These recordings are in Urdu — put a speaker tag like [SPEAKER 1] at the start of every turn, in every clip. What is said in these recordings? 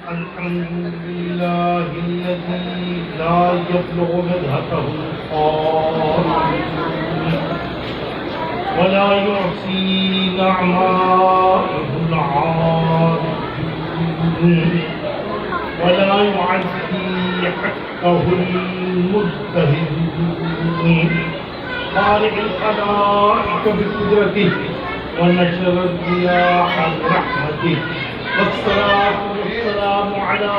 [SPEAKER 1] الحمد لله الذي لا يبلغ مدحته القائل ولا يعصي نعمائه العارفون ولا يعزي حقه المجتهدون خالق الخلائق بقدرته ونشر الرياح برحمته والصلاة والسلام على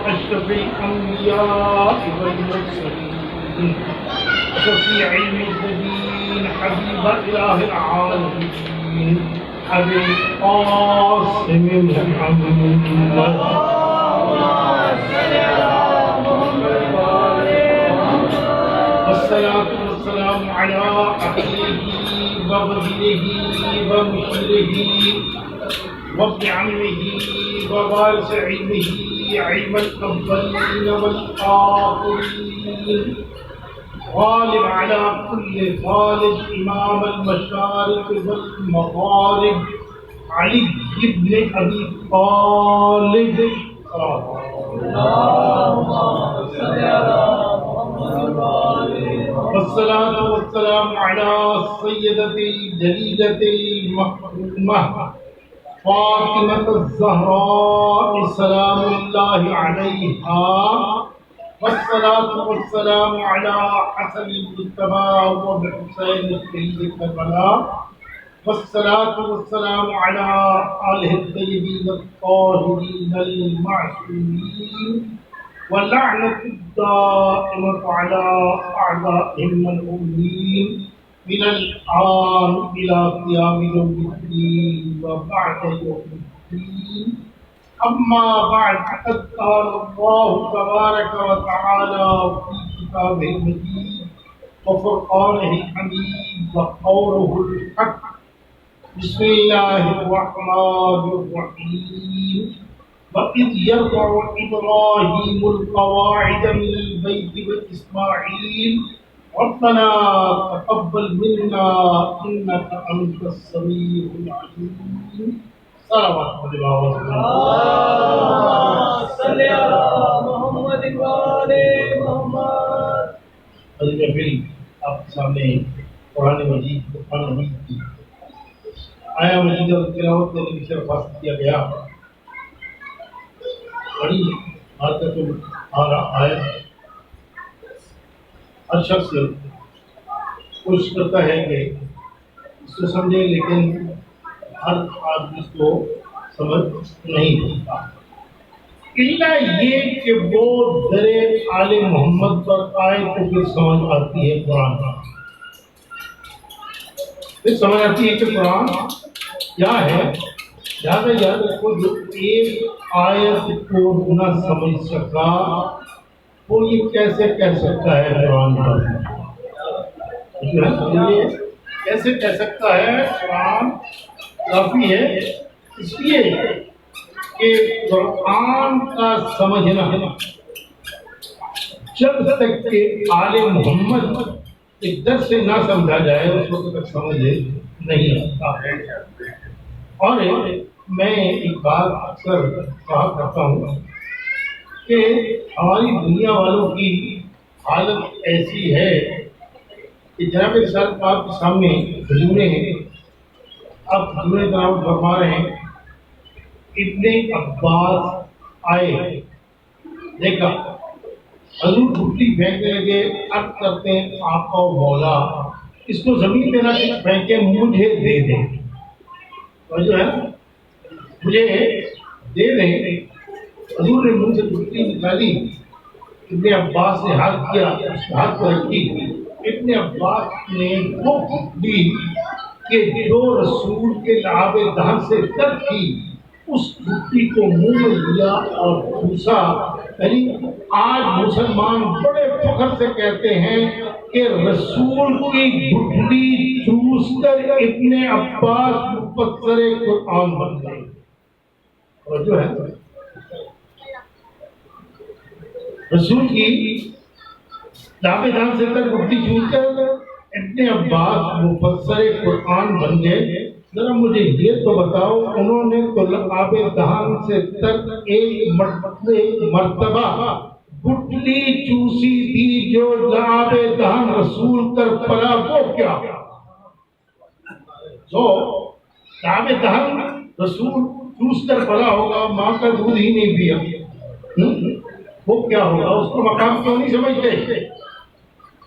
[SPEAKER 1] أشرف الأنبياء والمرسلين وشفيع المذنبين حبيب إله العالمين أبي القاسم محمد والصلاة والسلام على أخيه ووزيره ومشيره وابن عمه ووارث علمه علم الأولين والآخرين غالب على كل غالب إمام المشارق والمغارب علي بن أبي طالب والصلاة والسلام على سيدة الجليلة المحرومة فاطمة الزهراء سلام الله عليها والصلاة والسلام على حسن المجتبى وحسين السيد الكربلاء والصلاة والسلام على آله الطيبين الطاهرين المعصومين واللعنة الدائمة على أعدائهم الملعونين من الآن إلى قيام يوم الدين وبعد يوم الدين أما بعد فقد قال الله تبارك وتعالى في كتابه المجيد وفرقانه الحميد وقوله الحق بسم الله الرحمن الرحيم وإذ يرفع إبراهيم القواعد من البيت وإسماعيل ربنا تقبل منا إنك أنت السميع العليم صلوات الله
[SPEAKER 2] صل على محمد وآل محمد.
[SPEAKER 1] حضرت محفل آپ کے سامنے قرآن مجید کی آیا مجید اور تلاوت کرنے کی درخواست کیا گیا. بڑی حالت آیت ہر شخص کوشش کرتا ہے کہ اس کو سمجھے لیکن ہر آدمی اس کو سمجھ نہیں سکتا الا یہ کہ وہ در آل محمد پر آئے تو پھر سمجھ آتی ہے قرآن پھر سمجھ آتی ہے کہ قرآن کیا ہے. یاد رکھو جو ایک آیت کو نہ سمجھ سکا وہ یہ کیسے کہہ سکتا ہے قرآن پر کیسے کہہ سکتا ہے قرآن کافی ہے اس لیے کہ قرآن کا سمجھنا جب تک کہ آل محمد ایک در سے نہ سمجھا جائے اس وقت تک سمجھ نہیں آتا ہے. اور میں ایک بات اکثر کہا کرتا ہوں کہ ہماری دنیا والوں کی حالت ایسی ہے کہ جناب رسالت پاک کے سامنے حضور اب حضور جناب فرما رہے ہیں ابن عباس آئے دیکھا حضور گھٹی پھینکنے لگے عرض کرتے ہیں آقا و مولا اس کو زمین پہ نہ پھینکے مجھے دے دیں جو ہے مجھے دے دیں. حضور نے منہ سے گھٹی نکالی ابن عباس نے ہاتھ کیا اس ہاتھ کو رکھی. ابن عباس نے وہ گھٹی کہ جو رسول کے لعاب دہن سے تر تھی اس گھٹی کو منہ میں لیا اور پوچھا. یعنی آج مسلمان بڑے فخر سے کہتے ہیں کہ رسول کی گھٹی چوس کر ابن عباس مفسر قرآن بن گئے. اور جو ہے رسول کی دعوے دان سے تک گھٹی چوس کر ابن عباس مفسر قرآن بن گئے. ذرا مجھے یہ تو بتاؤ، انہوں نے تو آب دہان سے تک ایک مرتبہ گٹلی چوسی تھی جو آب دہان رسول کر پڑا، وہ کیا؟ جو آب دہان رسول چوس کر پڑا ہوگا، ماں کا دودھ ہی نہیں پیا، وہ کیا ہوگا؟ اس کو مقام کیوں نہیں سمجھتے؟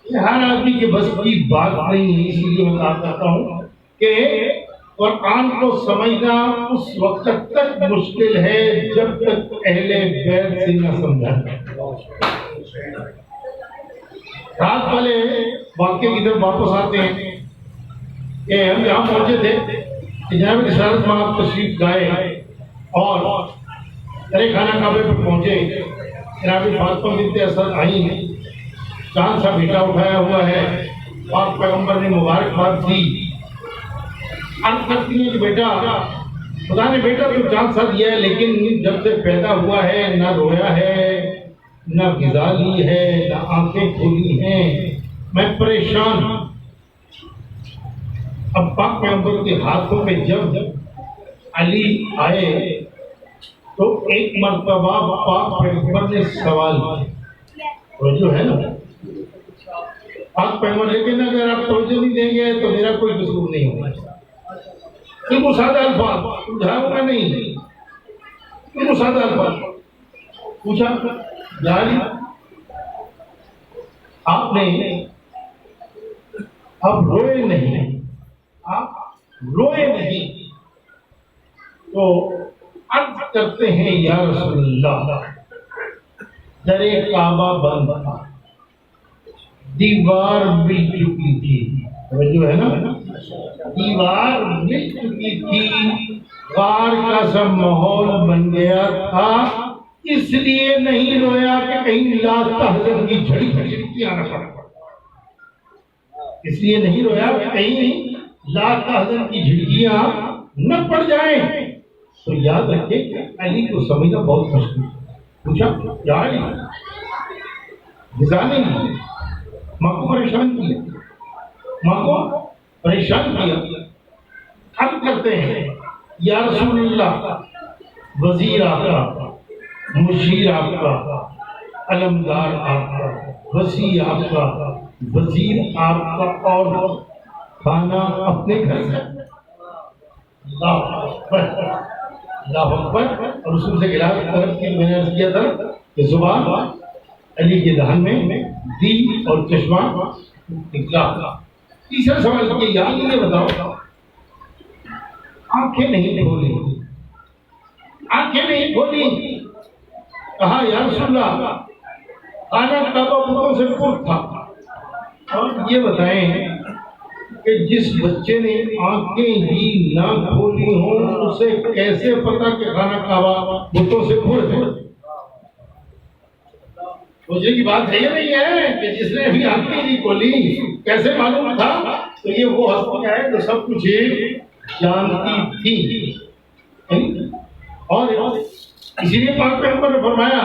[SPEAKER 1] یہ ہر آدمی کے بس کی بات نہیں ہے، اسی لیے میں کہتا ہوں کہ قرآن کو سمجھنا اس وقت تک مشکل ہے جب تک اہل بیت سے نہ سمجھا جائے۔ رات والے واقعے کی طرف واپس آتے ہیں کہ ہم یہاں پہنچے تھے کہ جناب رسالت مآب تشریف لائے اور درے خانہ کعبے پر پہنچے، جناب فاطمہ بنت اسد آئی ہیں، چاند سا بیٹا اٹھایا ہوا ہے، پاک پیغمبر نے مبارکباد دی، عرض کرتی ہیں کہ بیٹا خدا نے بیٹا تو چاند سا دیا ہے، لیکن جب سے پیدا ہوا ہے نہ رویا ہے، نہ غذا لی ہے، نہ آنکھیں کھولی ہیں، میں پریشان ہوں۔ اب پاک پیغمبر کے ہاتھوں میں جب علی آئے تو ایک مرتبہ پاک پیغمبر نے سوال کیا، جو ہے نا پاک پیغمبر، لیکن اگر آپ توجہ نہیں دیں گے تو میرا کوئی قصور نہیں ہوگا۔ بالکل سادہ الفاظ، سمجھاؤں گا نہیں، بالکل سادہ الفاظ پوچھا، جاری آپ نے اب روئے نہیں، آپ روئے نہیں، تو عرض کرتے ہیں یا رسول اللہ، درے کعبہ بند تھا، دیوار مل چکی تھی، جو ہے نا دیوار مل چکی تھی، غار کا سب ماحول بن گیا تھا، اس لیے نہیں رویا کہ کہیں لا تحزن کی جھڑی جھڑکیاں نہ پڑ، اس لیے نہیں رویا کہ کہیں لا تحزن کی جھڑکیاں نہ پڑ جائیں۔ تو یاد رکھے کہ علی کو سمجھنا بہت مشکل ہے۔ پوچھا کیا علی غذا نہیں، ماں کو پریشان کیا، ماں کو پریشان کیا، حل کرتے ہیں یا رسول اللہ، وزیر آپ کا، مشیر آپ کا، علمدار آپ کا، وسیع آپ کا، وزیر آپ کا، اور کھانا اپنے گھر سے، اللہ اکبر اللہ اکبر۔ اور رسول سے علاج طرف کی میں نے عرض کیا تھا کہ زبان علی کے دہن میں دی اور چشمہ نکلا۔ تیسرا سوال یہ یاد یہ بتاؤ، آنکھیں نہیں کھولی، آنکھیں نہیں کھولی، کہا یا رسول اللہ خانہ کعبہ بتوں سے پر تھا۔ اور یہ بتائیں کہ جس بچے نے آنکھیں ہی نہ کھولی ہوں اسے کیسے پتا کہ خانہ کعبہ بتوں سے پر ہے؟ سوچنے کی بات ہے نہیں ہے کہ جس نے ابھی آنکھیں نہیں کھولی کیسے معلوم تھا؟ تو یہ وہ ہستی ہے جو سب کچھ جانتی تھی۔ اور اسی لیے پاک پیغمبر نے فرمایا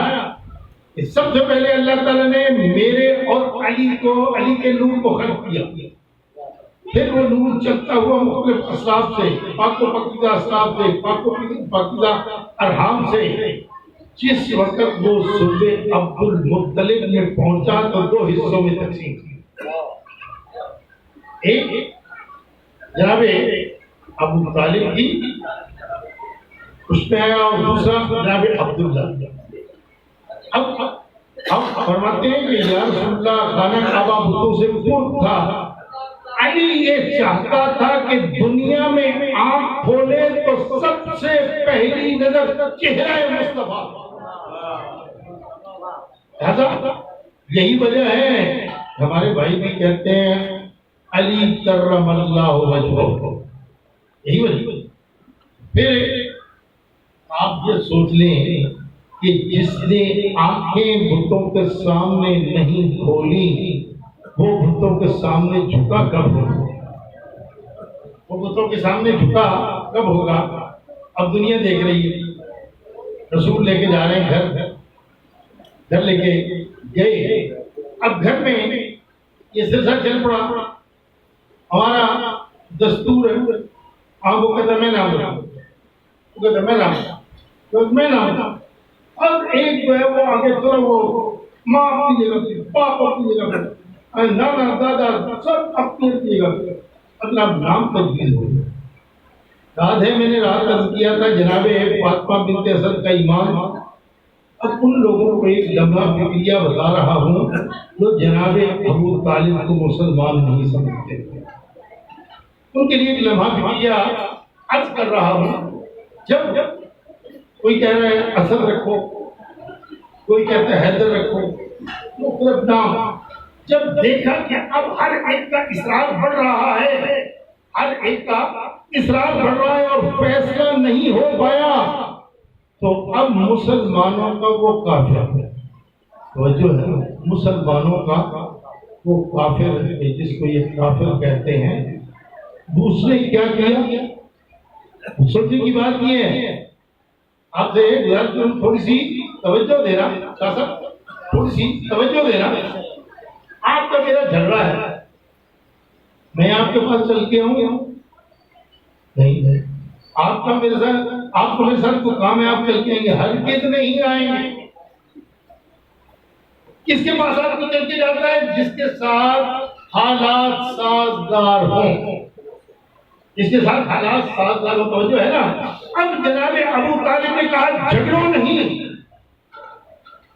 [SPEAKER 1] کہ سب سے پہلے اللہ تعالیٰ نے میرے اور علی کے نور کو خلق کیا، پھر وہ نور چلتا ہوا مختلف اسباب سے، پاک و پاکیزہ اسباب سے، پاک و پاکیزہ ارحام سے، جس وقت وہ صوبہ عبد المطلب میں پہنچا تو دو حصوں میں تقسیم کی، ایک جناب ابو طالب کی اس میں آیا اور دوسرا جناب عبداللہ۔ اب ہم فرماتے ہیں کہ یا رسول اللہ خانہ کعبہ بتوں سے پر تھا، علی یہ چاہتا تھا کہ دنیا میں آنکھ کھولے تو سب سے پہلی نظر چہرہ مصطفیٰ، یہی وجہ ہے ہمارے بھائی بھی کہتے ہیں علی کرم اللہ وجہہ، یہی وجہ۔ پھر آپ یہ سوچ لیں کہ جس نے آنکھیں بتوں کے سامنے نہیں کھولی وہ بتوں کے سامنے جھکا کب ہوگا؟ وہ بتوں کے سامنے جھکا کب ہوگا؟ اب دنیا دیکھ رہی ہے، رسول لے کے جا رہے ہیں گھر لے کے گئے، اب گھر میں یہ سلسلہ چل پڑا، ہمارا دستور ہے وہ کہتا میں نام رکھوں، وہ کہتا میں نام رکھوں، میں نام رکھوں۔ اب ایک جو ہے وہ آگے چلو، وہ ماں اپنی جگہ پہ، باپ اپنی جگہ پہ، نانا دادا سب اپنی جگہ پہ، اپنا نام تبدیل ہو گیا۔ یاد ہے میں نے رات عرض کیا تھا جناب فاطمہ بنت اسد کا ایمان، اب ان لوگوں کو ایک لمحہ فکریہ بتا رہا ہوں جو جناب ابو طالب کو مسلمان نہیں سمجھتے، ان کے لیے ایک لمحہ فکریہ عرض کر رہا ہوں۔ جب کوئی کہہ رہا ہے اسد رکھو، کوئی کہتا ہے حیدر رکھو، مختلف نام، جب دیکھا کہ اب ہر ایک کا اصرار بڑھ رہا ہے، ہر ایک کا اصرار بڑھ رہا ہے اور فیصلہ نہیں ہو پایا، تو اب مسلمانوں کا وہ کافر ہے، توجہ ہے، مسلمانوں کا وہ کافر ہے جس کو یہ کافر کہتے ہیں، دوسرے کیا کیا؟ سوچنے کی بات یہ ہے، آپ سے تھوڑی سی توجہ دینا، شاہ صاحب تھوڑی سی توجہ دینا۔ آپ کا میرا جھگڑا ہے، میں آپ کے پاس چل کے آؤں؟ نہیں، آپ کا میرے ساتھ، آپ کو میرے ساتھ کوئی کام ہے آپ چل کے آئیں گے؟ ہرگز نہیں آئیں گے۔ کس کے پاس آپ کو چل کے جاتا ہے؟ جس کے ساتھ حالات سازگار ہوں، جس کے ساتھ حالات سازگار ہو، توجہ ہے نا۔ اب جناب ابو طالب نے کہا جھگڑو نہیں،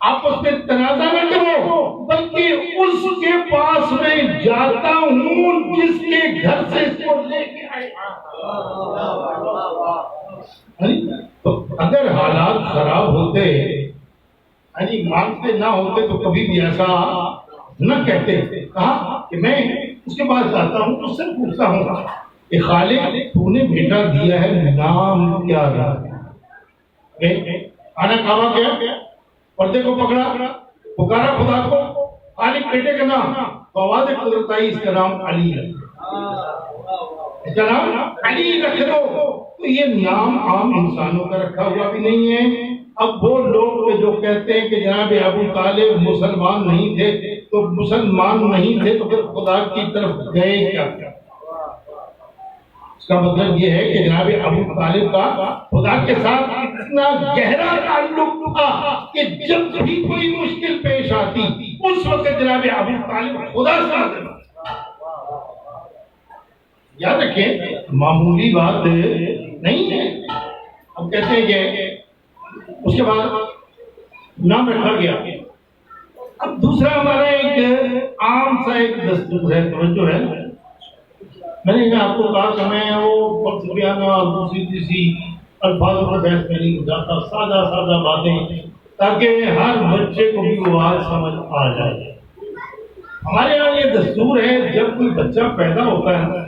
[SPEAKER 1] آپس میں تنازع نہ کرو، بلکہ اس کے پاس میں جاتا ہوں جس کے گھر سے اس کو لے کے آیا۔ تو اگر حالات خراب ہوتے، یعنی مانتے نہ ہوتے تو کبھی بھی ایسا نہ کہتے۔ کہا کہ میں اس کے پاس جاتا ہوں، اس سے پوچھتا ہوں کہ خالق تو نے بیٹا دیا ہے، نام کیا ہے؟ کھانا کھاوا کیا، پردے کو پکڑا، پکارا خدا کو، خالق بیٹے کا نام، تو آواز قدرت آئی اس کا نام علی ہے، اس کا نام علی رکھ دو۔ تو یہ نام عام انسانوں کا رکھا ہوا بھی نہیں ہے۔ اب وہ لوگ جو کہتے ہیں کہ جناب ابو طالب مسلمان نہیں تھے، تو مسلمان نہیں تھے تو پھر خدا کی طرف گئے کیا؟ اس کا مطلب یہ ہے کہ جناب ابو طالب کا خدا کے ساتھ اتنا گہرا تعلق تھا کہ جب بھی کوئی مشکل پیش آتی اس وقت جناب ابو طالب خدا سے آتے۔ یاد رکھیں معمولی بات نہیں ہے۔ ہم کہتے ہیں کہ اس کے بعد نام رکھا گیا۔ اب دوسرا ہمارا ایک عام سا ایک دستور ہے، توجہ ہے، میں نے آپ کو کہا کہ میں وہ فلسفیانہ اور دوسری تیسری الفاظوں پر بحث میں نہیں جاتا، سادہ سادہ باتیں، تاکہ ہر بچے کو بھی وہ بات سمجھ آ جائے۔ ہمارے یہاں یہ دستور ہے جب کوئی بچہ پیدا ہوتا ہے،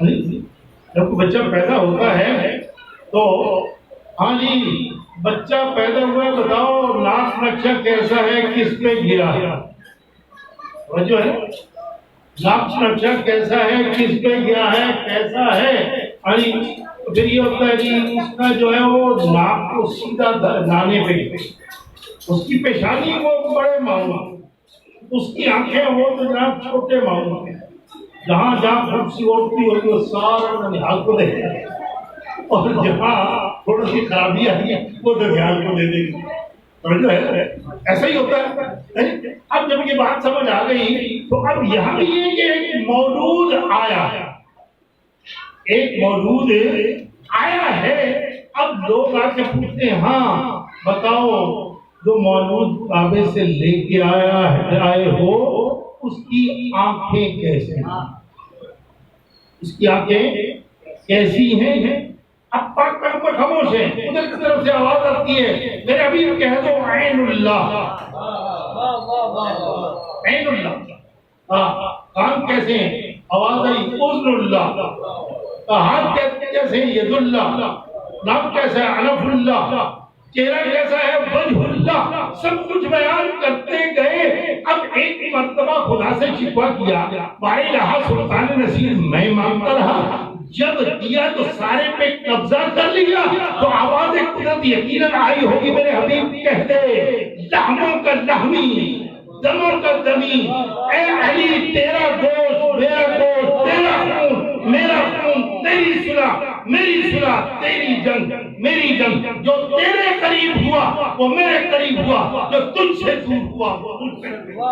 [SPEAKER 1] جب کوئی بچہ پیدا ہوتا ہے تو ہاں جی بچہ پیدا ہوا ہے، بتاؤ ناک نقشہ کیسا ہے، کس پہ گرا ہے؟ جو ہے ناک نقشہ کیسا ہے، کس پہ گیا ہے، کیسا ہے؟ پھر یہ ہوتا ہے جی اس کا جو ہے وہ ناک کو سیدھا دانے پہ، اس کی پیشانی وہ بڑے معمول، اس کی آنکھیں وہ تو جناب چھوٹے معمول ہیں، جہاں جہاں خوبصورتی ہوگی وہ سارا ننہال کو دے گا، اور جہاں تھوڑی سی خرابی آئی ہے وہ درمیان کو دے دے گی۔ جو ہے ایسا ہی ہوتا ہے۔ اب جب یہ بات سمجھ آ گئی تو اب یہاں بھی یہ کہ ایک مولود آیا ہے، ایک مولود آیا ہے۔ اب لوگ آ کے پوچھتے ہیں ہاں بتاؤ جو مولود کعبے سے لے کے آئے ہو اس کی آنکھیں کیسے ہیں، اس کی آنکھیں کیسی ہیں؟ اب پاک پاک پر خاموش ہیں، ادھر کی طرف سے آواز آتی ہے میرے ابھی کہہ دو عین اللہ، عین اللہ۔ کان کیسے ہیں؟ آواز آئی اذن اللہ۔ ہاتھ کیسے ہیں؟ ید اللہ۔ نام کیسا ہے؟ انف اللہ۔ چہرہ کیسا ہے؟ وجہ اللہ۔ سب کچھ بیان کرتے گئے۔ اب ایک مرتبہ خدا سے شکوہ کیا، بارے لہا سلطان نصیر میں مانگتا رہا، جب کیا تو سارے پہ قبضہ کر لیا، تو آواز قدرت یقیناً آئی ہوگی میرے حبیب کہہ دے لحموں کا لحمی دموں کا دمی، اے علی تیرا گوشت میرا گوشت، تیرا خون میرا خون، تیری صلح میری صلح تیری جنگ میری جنگ، جو تیرے قریب ہوا وہ میرے قریب ہوا، جو تجھ سے دور ہوا وہ مجھ سے دور ہوا۔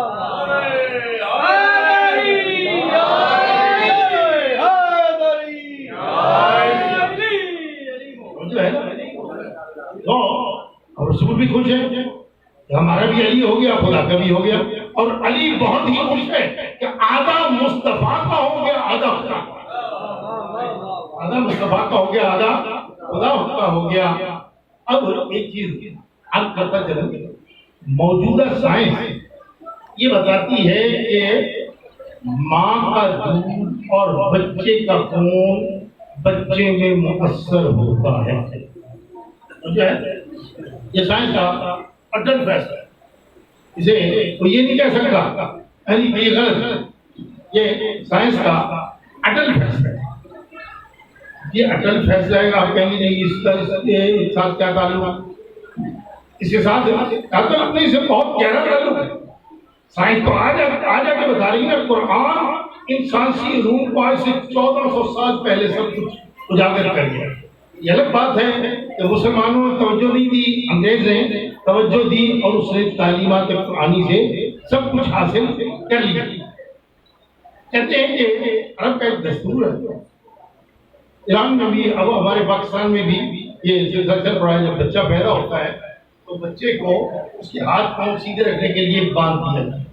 [SPEAKER 1] جو ہے نا تو اور رسول بھی خوش ہے کہ ہمارا بھی علی ہو گیا، خدا کا بھی ہو گیا، اور علی بہت ہی خوش ہے کہ آدھا مصطفیٰ کا ہو گیا، آدھا خدا کا، آدھا مصطفیٰ کا ہو گیا، آدھا خدا کا ہو گیا۔ اب ایک چیز آپ پتہ چلا، موجودہ سائنس یہ بتاتی ہے کہ ماں کا دودھ اور بچے کا خون بچے میں مؤثر ہوتا ہے، جو ہے یہ سائنس کا اٹل فیصلہ ہے، اسے کوئی یہ نہیں کہہ سکتا یہ غلط، یہ سائنس کا اٹل فیصلہ ہے۔ یہ اٹل فیصلہ ہے، آپ کہیں گے نہیں اس کا اس کے ساتھ کیا تعلق ہے، اس کے ساتھ اٹل اپنے سے بہت گہرا تعلق ہے۔ سائنس تو آج آ کے بتا رہی ہے، قرآن انسانی روح کو آج سے 1400 سال پہلے سب کچھ اجاگر کر گیا۔ یہ الگ بات ہے کہ مسلمانوں نے توجہ نہیں دی، انگریز نے توجہ دی اور اس نے تعلیمات قرآنی سے سب کچھ حاصل کر لیا۔ کہتے ہیں کہ عرب کا ایک دستور ہے، ایران میں بھی، اب ہمارے پاکستان میں بھی یہ سلسلہ پڑا ہے، جب بچہ پیدا ہوتا ہے تو بچے کو اس کے ہاتھ پاؤں سیدھے رکھنے کے لیے باندھ دیا جاتا ہے،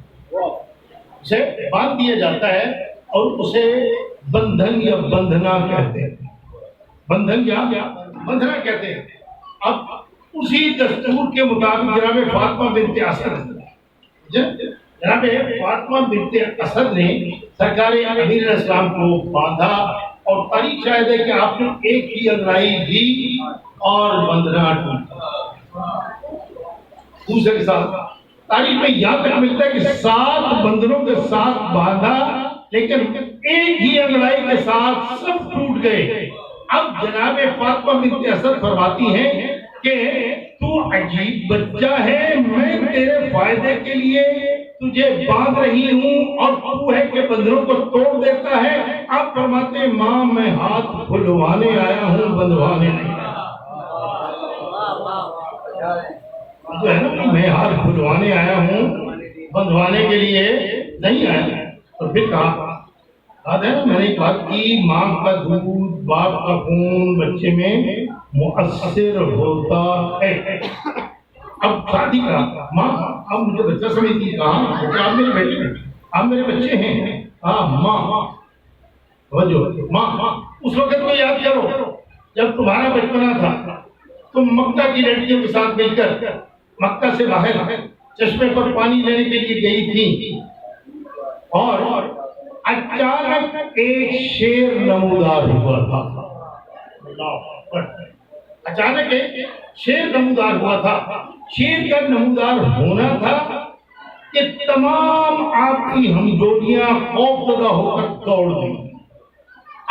[SPEAKER 1] اسے باندھ دیا جاتا ہے اور اسے بندھن یا بندھنا کہتے ہیں، بندھن یا بندھنا کہتے ہیں۔ اب اسی دستور کے مطابق جناب فاطمہ بنت اسد، جناب فاطمہ بنت اسد نے سرکار امیر علیہ السلام کو باندھا، اور تاریخ شاید ہے کہ آپ نے ایک ہی انگڑائی دی اور بندھنا ٹوٹا دوسرے کے ساتھ۔ تاریخ میں یہاں تک ملتا ہے کہ 7 بندھنوں کے ساتھ باندھا، لیکن ایک ہی انگڑائی کے ساتھ سب ٹوٹ گئے۔ اب جناب فاطمہ بنت اسد فرماتی ہیں کہ تو عجیب بچہ ہے، میں تیرے فائدے کے لیے تجھے باندھ رہی ہوں اور تو ہے کہ بندھنوں کو توڑ دیتا ہے۔ آپ فرماتے ہیں ماں میں ہاتھ کھلوانے آیا ہوں، بندھوانے نہیں آیا۔ جو ہے نا، میں ہاتھ کھلوانے آیا ہوں، بندھوانے کے لیے نہیں آیا۔ تو پھر کہا ہے نا، میں نے بات کی ماں کا دودھ باپ کا خون بچے میں مؤثر ہوتا ہے۔ اب شادی کا ماں، اب مجھے بچہ سمجھتی، کہاں آپ میرے بیٹے ہیں، آپ میرے بچے ہیں، ہاں ماں ماں۔ اس وقت کو یاد کرو جب تمہارا بچپنا تھا، تم مکہ کی لڑکیوں کے ساتھ مل کر مکہ سے باہر چشمے پر پانی لینے کے لیے گئی تھی، اور اچانک ایک شیر نمودار ہوا تھا، اچانک ایک شیر نمودار ہوا تھا۔ شیر کا نمودار ہونا تھا کہ تمام آپ کی ہمجولیاں خوفزدہ ہو کر دوڑ گئی،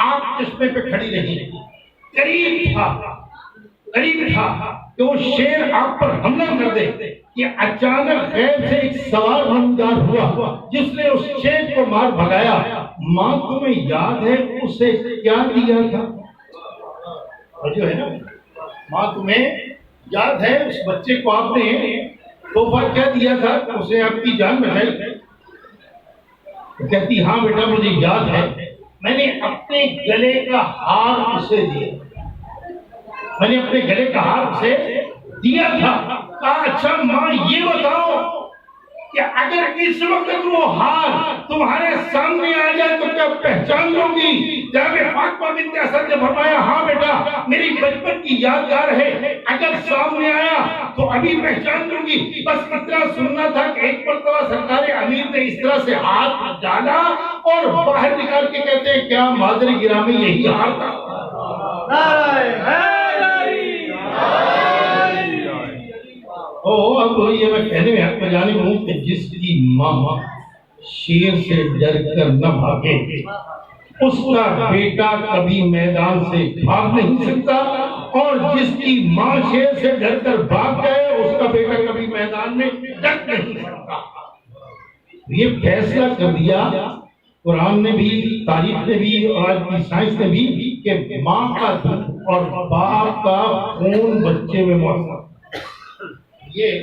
[SPEAKER 1] آپ چشمے پہ کھڑی رہی، قریب تھا کہ وہ شیر آپ پر حملہ کر دے، کہ اچانک غیب سے ایک سوار نمودار ہوا جس نے اس شیر کو مار بھگایا۔ ماں تمہیں یاد ہے اسے کیا دیا تھا؟ اور جو ہے نا، ماں تمہیں یاد ہے اس بچے کو آپ نے تحفہ کیا دیا تھا؟ اسے آپ کی جان بچائی۔ کہتی ہاں بیٹا مجھے یاد ہے، میں نے اپنے گلے کا ہار اسے دیا، میں نے اپنے گلے کا ہار اسے دیا تھا۔ کہا اچھا ماں یہ بتاؤ کہ اگر اس وقت وہ ہار تمہارے سامنے آ جائے تو کیا پہچان لو گی؟ جناب فاطمہ بنت اسد نے فرمایا ہاں بیٹا میری بچپن کی یادگار ہے، اگر سامنے آیا تو ابھی پہچان لوں گی۔ بس اتنا سننا تھا کہ ایک مرتبہ سرکار امیر نے اس طرح سے ہاتھ ڈالا اور باہر نکال کے کہتے ہیں کیا مادر گرامی یہی ہار تھا؟ اب یہ میں کہنے میں حق میں جانب ہوں کہ جس کی ماں شیر سے ڈر کر نہ بھاگے اس کا بیٹا کبھی میدان سے بھاگ نہیں سکتا، اور جس کی ماں شیر سے ڈر کر بھاگ جائے اس کا بیٹا کبھی میدان میں ڈٹ نہیں سکتا۔ یہ فیصلہ کر دیا قرآن نے بھی، تاریخ نے بھی، اور آج کی سائنس نے بھی کہ ماں کا دودھ اور باپ کا خون بچے میں موثر. یہ